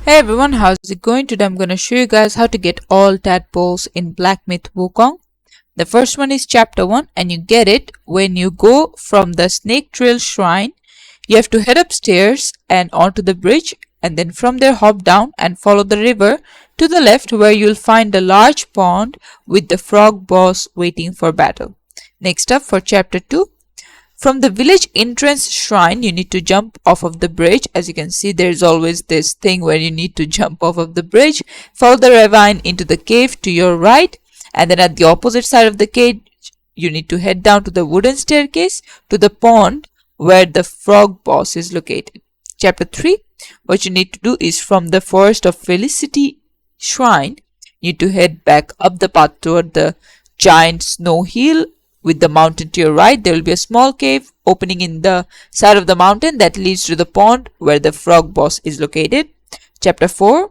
Hey everyone, how's it going? Today I'm going to show you guys how to get all tadpoles in Black Myth Wukong. The first one is chapter 1 and you get it when you go from the Snake Trail Shrine. You have to head upstairs and onto the bridge, and then from there hop down and follow the river to the left where you'll find a large pond with the frog boss waiting for battle. Next up, for chapter 2, from the village entrance shrine, you need to jump off of the bridge. As you can see, there's always this thing where you need to jump off of the bridge. Follow the ravine into the cave to your right, and then at the opposite side of the cave, you need to head down to the wooden staircase to the pond where the frog boss is located. Chapter 3, what you need to do is from the Forest of Felicity shrine, you need to head back up the path toward the giant snow hill. With the mountain to your right, there will be a small cave opening in the side of the mountain that leads to the pond where the frog boss is located. Chapter 4,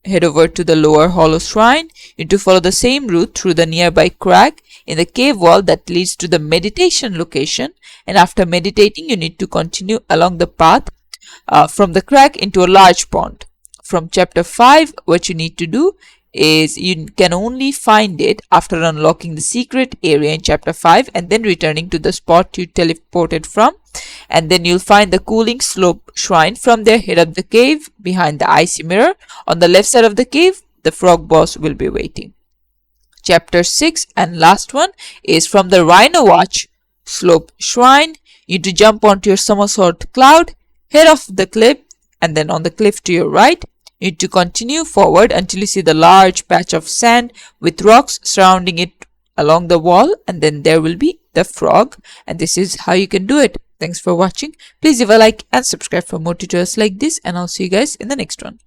head over to the lower hollow shrine. You need to follow the same route through the nearby crack in the cave wall that leads to the meditation location. And after meditating, you need to continue along the path from the crack into a large pond. From chapter 5, what you need to do is you can only find it after unlocking the secret area in chapter 5 and then returning to the spot you teleported from, and then you'll find the cooling slope shrine. From there, head up the cave behind the icy mirror. On the left side of the cave, the frog boss will be waiting. Chapter 6 and last one is from the Rhino Watch slope shrine. You need to jump onto your somersault cloud, head off the cliff, and then on the cliff to your right, you need to continue forward until you see the large patch of sand with rocks surrounding it along the wall, and then there will be the frog, and this is how you can do it. Thanks for watching. Please leave a like and subscribe for more tutorials like this, and I'll see you guys in the next one.